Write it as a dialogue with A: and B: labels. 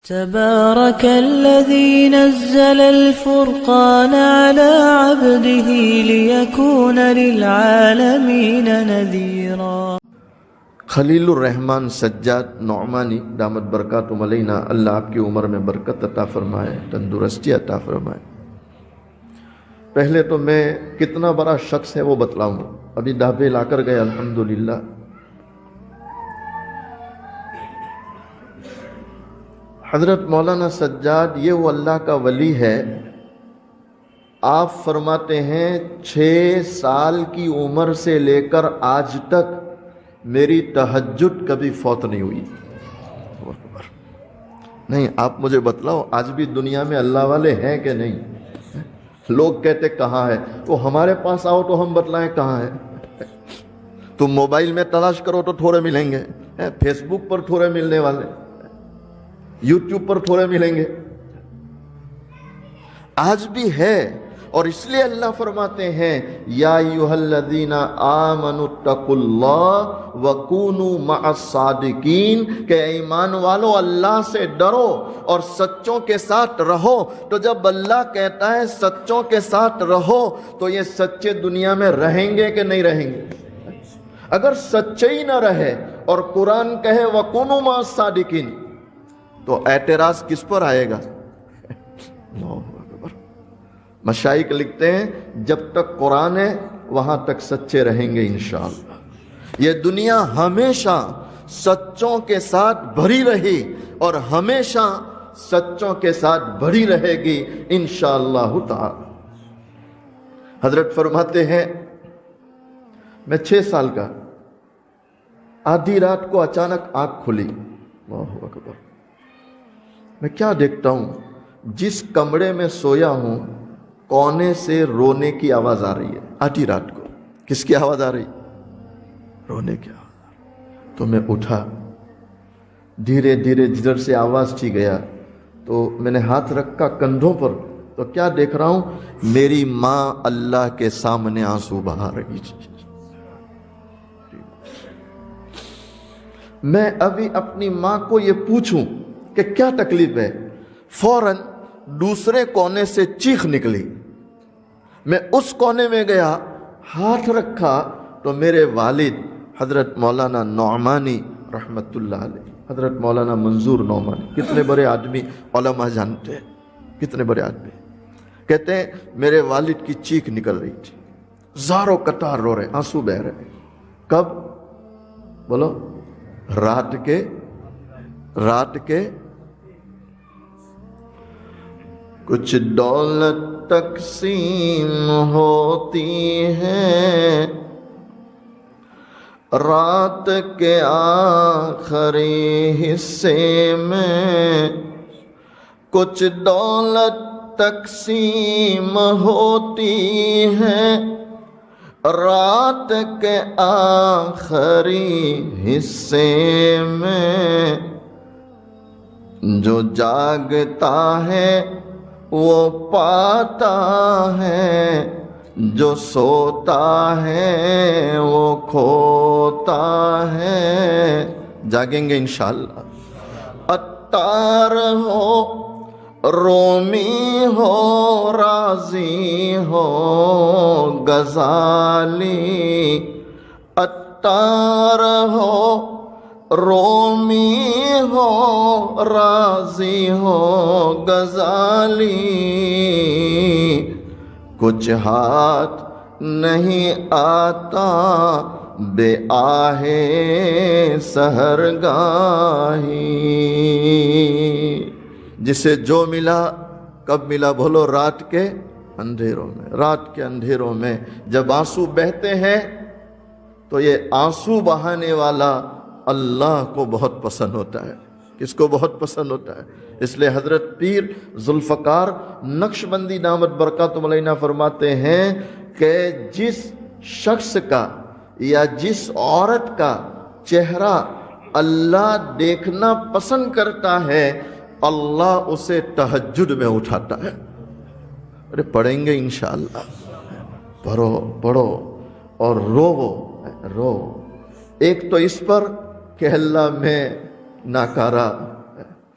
A: تبارك الذي نزل الفرقان على عبده ليكون للعالمين نذيرا۔
B: خلیل الرحمن سجاد نعمانی دامت برکاتہم علینا، اللہ آپ کی عمر میں برکت عطا فرمائے، تندرستی عطا فرمائے۔ پہلے تو میں کتنا بڑا شخص ہے وہ بتلاؤں گا، ابھی ڈھابے لا کر گئے الحمدللہ۔ حضرت مولانا سجاد یہ وہ اللہ کا ولی ہے، آپ فرماتے ہیں 6 سال کی عمر سے لے کر آج تک میری تہجد کبھی فوت نہیں ہوئی۔ نہیں، آپ مجھے بتلاؤ آج بھی دنیا میں اللہ والے ہیں کہ نہیں؟ لوگ کہتے کہاں ہے، وہ ہمارے پاس آؤ تو ہم بتلائیں کہاں ہے۔ تم موبائل میں تلاش کرو تو تھوڑے ملیں گے، فیس بک پر تھوڑے ملنے والے، یوٹیوب پر تھوڑے ملیں گے۔ آج بھی ہے، اور اس لیے اللہ فرماتے ہیں یا ایھا الذین آمنوا اتقوا اللہ وکونوا مع الصادقین، کہ ایمان والو اللہ سے ڈرو اور سچوں کے ساتھ رہو۔ تو جب اللہ کہتا ہے سچوں کے ساتھ رہو تو یہ سچے دنیا میں رہیں گے کہ نہیں رہیں گے؟ اگر سچے ہی نہ رہے اور قرآن کہے وکونوا مع الصادقین تو اعتراض کس پر آئے گا؟ مشائخ لکھتے ہیں جب تک قرآن ہے وہاں تک سچے رہیں گے انشاءاللہ۔ یہ دنیا ہمیشہ سچوں کے ساتھ بھری رہی اور ہمیشہ سچوں کے ساتھ بھری رہے گی انشاءاللہ تعالی۔ حضرت فرماتے ہیں میں 6 سال کا، آدھی رات کو اچانک آنکھ کھلی، اللہ اکبر، میں کیا دیکھتا ہوں، جس کمرے میں سویا ہوں کونے سے رونے کی آواز آ رہی ہے۔ آدھی رات کو کس کی آواز آ رہی؟ رونے کی آواز۔ تو میں اٹھا، دھیرے دھیرے جدھر سے آواز چی گیا تو میں نے ہاتھ رکھا کندھوں پر، تو کیا دیکھ رہا ہوں، میری ماں اللہ کے سامنے آنسو بہا رہی تھی۔ میں ابھی اپنی ماں کو یہ پوچھوں کہ کیا تکلیف ہے، فوراً دوسرے کونے سے چیخ نکلی۔ میں اس کونے میں گیا، ہاتھ رکھا تو میرے والد حضرت مولانا نعمانی رحمت اللہ علیہ، حضرت مولانا منظور نعمانی، کتنے بڑے آدمی، علماء جانتے ہیں کتنے بڑے آدمی، کہتے ہیں میرے والد کی چیخ نکل رہی تھی، زاروں قطار رو رہے، آنسو بہ رہے۔ کب؟ بولو، رات کے کچھ دولت تقسیم ہوتی ہے رات کے آخری حصے میں، کچھ دولت تقسیم ہوتی ہے رات کے آخری حصے میں، جو جاگتا ہے وہ پاتا ہے، جو سوتا ہے وہ کھوتا ہے۔ جاگیں گے انشاءاللہ۔ عطار ہو، رومی ہو، رازی ہو، غزالی، عطار ہو، رومی ہو، رازی ہو، غزالی، کچھ ہاتھ نہیں آتا بے آہ سحرگاہی۔ جسے جو ملا کب ملا؟ بولو، رات کے اندھیروں میں۔ رات کے اندھیروں میں جب آنسو بہتے ہیں تو یہ آنسو بہانے والا اللہ کو بہت پسند ہوتا ہے۔ کس کو بہت پسند ہوتا ہے؟ اس لیے حضرت پیر ذوالفقار نقشبندی دامت برکاتہم علینا فرماتے ہیں کہ جس شخص کا یا جس عورت کا چہرہ اللہ دیکھنا پسند کرتا ہے، اللہ اسے تہجد میں اٹھاتا ہے۔ ارے پڑھیں گے انشاءاللہ، پڑھو اور رو۔ ایک تو اس پر کہ اللہ میں ناکارہ